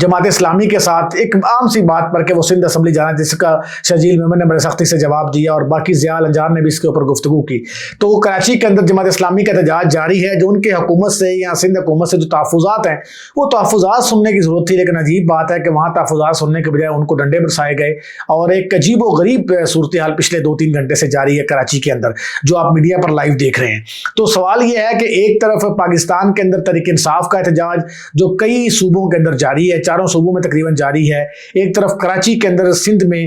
جماعت اسلامی کے ساتھ ایک عام سی بات پر کہ وہ سندھ اسمبلی جانا، جس کا شرجیل میمن نے بڑے سختی سے جواب دیا اور باقی ضیاء الانجار نے بھی اس کے اوپر گفتگو کی، تو وہ کراچی کے اندر جماعت اسلامی کا احتجاج جاری ہے۔ جو ان کے حکومت سے یا سندھ حکومت سے جو تحفظات ہیں وہ تحفظات سننے کی ضرورت تھی، لیکن عجیب بات ہے کہ وہاں تحفظات سننے کے بجائے ان کو ڈنڈے برسائے گئے، اور ایک عجیب و غریب صورتحال پچھلے 2-3 گھنٹے سے جاری ہے کراچی کے اندر، جو آپ میڈیا پر لائیو دیکھ رہے ہیں۔ تو سوال یہ ہے کہ ایک طرف پاکستان کے اندر تحریک انصاف کا احتجاج جو کئی صوبوں کے اندر جاری ہے، 4 صوبوں میں تقریباً جاری ہے، ایک طرف کراچی کے اندر سندھ میں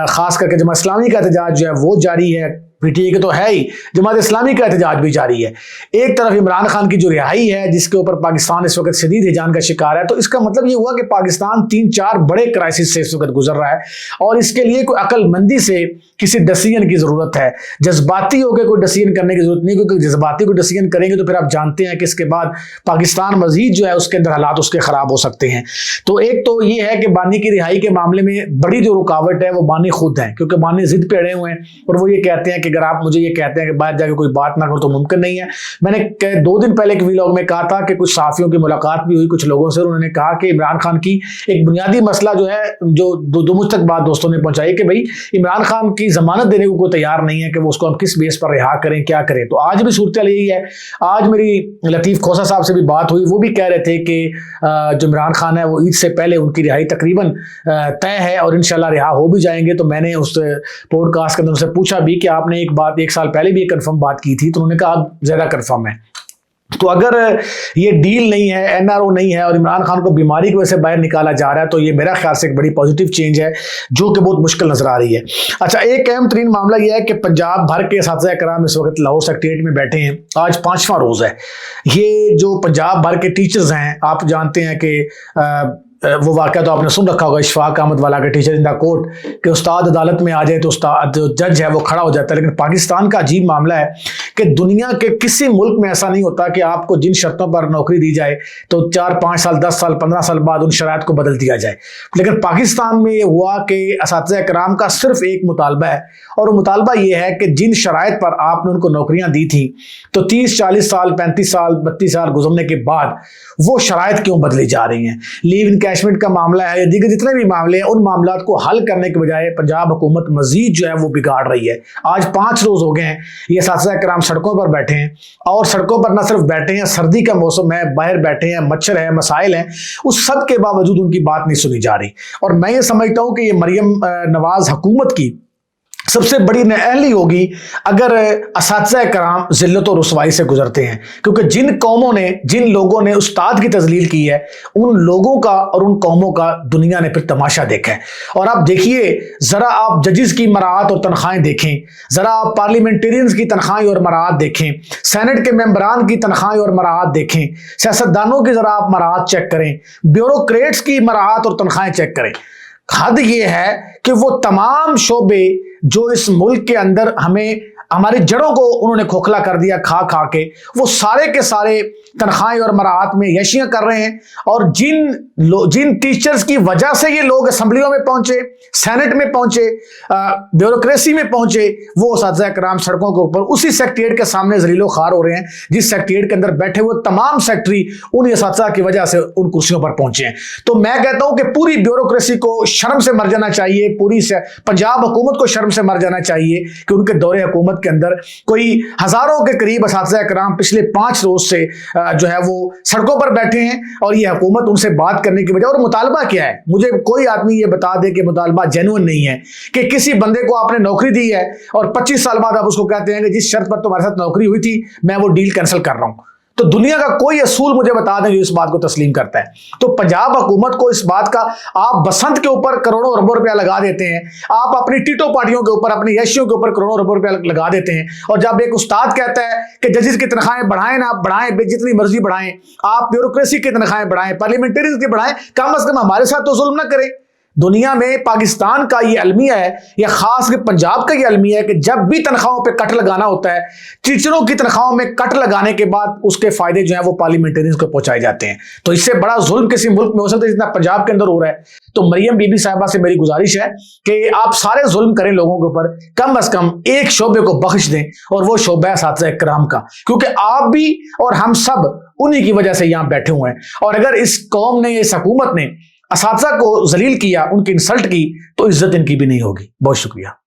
خاص کر کے جماعت اسلامی کا احتجاج جو ہے وہ جاری ہے، پی ٹی اے کے تو ہے ہی، جماعت اسلامی کا احتجاج بھی جاری ہے۔ ایک طرف عمران خان کی جو رہائی ہے جس کے اوپر پاکستان اس وقت شدید ہیجان کا شکار ہے، تو اس کا مطلب یہ ہوا کہ پاکستان 3-4 بڑے کرائسس سے اس وقت گزر رہا ہے، اور اس کے لیے کوئی عقل مندی سے کسی ڈسیزن کی ضرورت ہے۔ جذباتی ہو کے کوئی ڈسیزن کرنے کی ضرورت نہیں، کیونکہ جذباتی کوئی ڈسیزن کریں گے تو پھر آپ جانتے ہیں کہ اس کے بعد پاکستان مزید جو ہے اس کے اندر حالات اس کے خراب ہو سکتے ہیں۔ تو ایک تو یہ ہے کہ بانی کی رہائی کے معاملے میں بڑی جو رکاوٹ ہے وہ بانی خود ہیں، کیونکہ بانی ضد پہ اڑے ہوئے ہیں، اور وہ یہ کہتے ہیں کہ اگر آپ مجھے یہ کہتے ہیں کہ باہر جا کے کوئی بات نہ کرو تو ممکن نہیں ہے۔ میں نے 2 دن پہلے ایک ویلاگ میں کہا تھا کہ کچھ صحافیوں کی ملاقات بھی ہوئی کچھ لوگوں سے، انہوں نے کہا کہ عمران خان کی ایک بنیادی مسئلہ جو ہے، جو مجھ تک بات دوستوں نے پہنچائی کہ بھائی عمران خان کی ضمانت دینے کو کوئی تیار نہیں ہے کہ وہ اس کو ہم کس بیس پر رہا کریں، کیا کریں۔ تو آج بھی صورتحال یہی ہے۔ آج میری لطیف کھوسہ صاحب سے بھی بات ہوئی، وہ بھی کہہ رہے تھے کہ جو عمران خان ہے وہ عید سے پہلے ان کی رہائی تقریباً طے ہے اور انشاءاللہ رہا ہو بھی جائیں گے۔ تو میں نے اس پوڈ کاسٹ کے اندر ان سے پوچھا بھی کہ آپ نے ایک بات 1 سال پہلے بھی ایک کنفرم بات کی تھی، تو انہوں نے کہا اب زیادہ کنفرم ہے۔ تو اگر یہ ڈیل نہیں ہے، این آر او نہیں ہے، اور عمران خان کو بیماری کی وجہ سے باہر نکالا جا رہا ہے، تو یہ میرا خیال سے ایک بڑی پازیٹیو چینج ہے جو کہ بہت مشکل نظر آ رہی ہے۔ اچھا، ایک اہم ترین معاملہ یہ ہے کہ پنجاب بھر کے اساتذہ کرام اس وقت لاہور سیکریٹریٹ میں بیٹھے ہیں، آج 5واں روز ہے۔ یہ جو پنجاب بھر کے ٹیچرز ہیں، آپ جانتے ہیں کہ وہ واقعہ تو آپ نے سن رکھا ہوگا اشفاق احمد والا کے ٹیچر ان دا کورٹ، کہ استاد عدالت میں آ جائے تو استاد جو جج ہے وہ کھڑا ہو جاتا ہے۔ لیکن پاکستان کا عجیب معاملہ ہے کہ دنیا کے کسی ملک میں ایسا نہیں ہوتا کہ آپ کو جن شرطوں پر نوکری دی جائے تو 4-5 سال 10 سال 15 سال بعد ان شرائط کو بدل دیا جائے، لیکن پاکستان میں یہ ہوا کہ اساتذہ کرام کا صرف ایک مطالبہ ہے، اور وہ مطالبہ یہ ہے کہ جن شرائط پر آپ نے ان کو نوکریاں دی تھیں تو 30-40 سال 35 سال 32 سال گزرنے کے بعد وہ شرائط کیوں بدلی جا رہی ہیں۔ لیو انکیشمنٹ کا معاملہ ہے یا دیگر جتنے بھی معاملے ہیں، ان معاملات کو حل کرنے کے بجائے پنجاب حکومت مزید جو ہے وہ بگاڑ رہی ہے۔ آج 5 روز ہو گئے ہیں یہ اساتذہ کرام سڑکوں پر بیٹھے ہیں، اور سڑکوں پر نہ صرف بیٹھے ہیں، سردی کا موسم ہے، باہر بیٹھے ہیں، مچھر ہے، مسائل ہیں، اس سب کے باوجود ان کی بات نہیں سنی جا رہی۔ اور میں یہ سمجھتا ہوں کہ یہ مریم نواز حکومت کی سب سے بڑی نااہلی ہوگی اگر اساتذہ کرام ذلت و رسوائی سے گزرتے ہیں، کیونکہ جن قوموں نے، جن لوگوں نے استاد کی تذلیل کی ہے، ان لوگوں کا اور ان قوموں کا دنیا نے پھر تماشا دیکھا ہے۔ اور آپ دیکھیے، ذرا آپ ججز کی مراعات اور تنخواہیں دیکھیں، ذرا آپ پارلیمنٹرینز کی تنخواہیں اور مراعات دیکھیں، سینٹ کے ممبران کی تنخواہیں اور مراعات دیکھیں، سیاستدانوں کی ذرا آپ مراعات چیک کریں، بیوروکریٹس کی مراعات اور تنخواہیں چیک کریں۔ حد یہ ہے کہ وہ تمام شعبے جو اس ملک کے اندر ہماری جڑوں کو انہوں نے کھوکھلا کر دیا کھا کھا کے، وہ سارے کے سارے تنخواہیں اور مراعات میں یشیاں کر رہے ہیں۔ اور جن ٹیچرز کی وجہ سے یہ لوگ اسمبلیوں میں پہنچے، سینٹ میں پہنچے، بیوروکریسی میں پہنچے، وہ اساتذہ کرام سڑکوں کے اوپر اسی سیکریٹریٹ کے سامنے ذلیل و خوار ہو رہے ہیں جس سیکریٹریٹ کے اندر بیٹھے ہوئے تمام سیکٹری ان اساتذہ کی وجہ سے ان کرسیوں پر پہنچے ہیں۔ تو میں کہتا ہوں کہ پوری بیوروکریسی کو شرم سے مر جانا چاہیے، پوری پنجاب حکومت کو شرم سے مر جانا چاہیے کہ ان کے دور حکومت کے اندر کوئی ہزاروں کے قریب اساتذہ کرام پچھلے 5 روز سے جو ہے وہ سڑکوں پر بیٹھے ہیں، اور یہ حکومت ان سے بات کرنے کی وجہ، اور مطالبہ کیا ہے؟ مجھے کوئی آدمی یہ بتا دے کہ مطالبہ جینوئن نہیں ہے کہ کسی بندے کو آپ نے نوکری دی ہے اور 25 سال بعد آپ اس کو کہتے ہیں کہ جس شرط پر تمہارے ساتھ نوکری ہوئی تھی میں وہ ڈیل کینسل کر رہا ہوں۔ تو دنیا کا کوئی اصول مجھے بتا دیں جو اس بات کو تسلیم کرتا ہے۔ تو پنجاب حکومت کو اس بات کا، آپ بسنت کے اوپر کروڑوں اربوں روپیہ لگا دیتے ہیں، آپ اپنی ٹیٹو پارٹیوں کے اوپر، اپنی یشیوں کے اوپر کروڑوں اربوں روپیہ لگا دیتے ہیں، اور جب ایک استاد کہتا ہے کہ ججز کی تنخواہیں بڑھائیں نا، بڑھائیں، جتنی مرضی بڑھائیں، آپ بیوروکریسی کی تنخواہیں بڑھائیں، پارلیمنٹرینز کی بڑھائیں، کم از کم ہمارے ساتھ تو ظلم نہ کریں۔ دنیا میں پاکستان کا یہ المیہ ہے یا خاص کے پنجاب کا یہ المیہ ہے کہ جب بھی تنخواہوں پہ کٹ لگانا ہوتا ہے، ٹیچروں کی تنخواہوں میں کٹ لگانے کے بعد اس کے فائدے جو ہیں وہ پارلیمنٹرینز کو پہنچائے جاتے ہیں۔ تو اس سے بڑا ظلم کسی ملک میں ہو سکتا ہے جتنا پنجاب کے اندر ہو رہا ہے۔ تو مریم بی بی صاحبہ سے میری گزارش ہے کہ آپ سارے ظلم کریں لوگوں کے اوپر، کم از کم ایک شعبے کو بخش دیں، اور وہ شعبہ اساتذہ کرام کا، کیونکہ آپ بھی اور ہم سب انہی کی وجہ سے یہاں بیٹھے ہوئے ہیں۔ اور اگر اس قوم نے، اس حکومت نے اساتذہ کو ذلیل کیا، ان کی انسلٹ کی، تو عزت ان کی بھی نہیں ہوگی۔ بہت شکریہ۔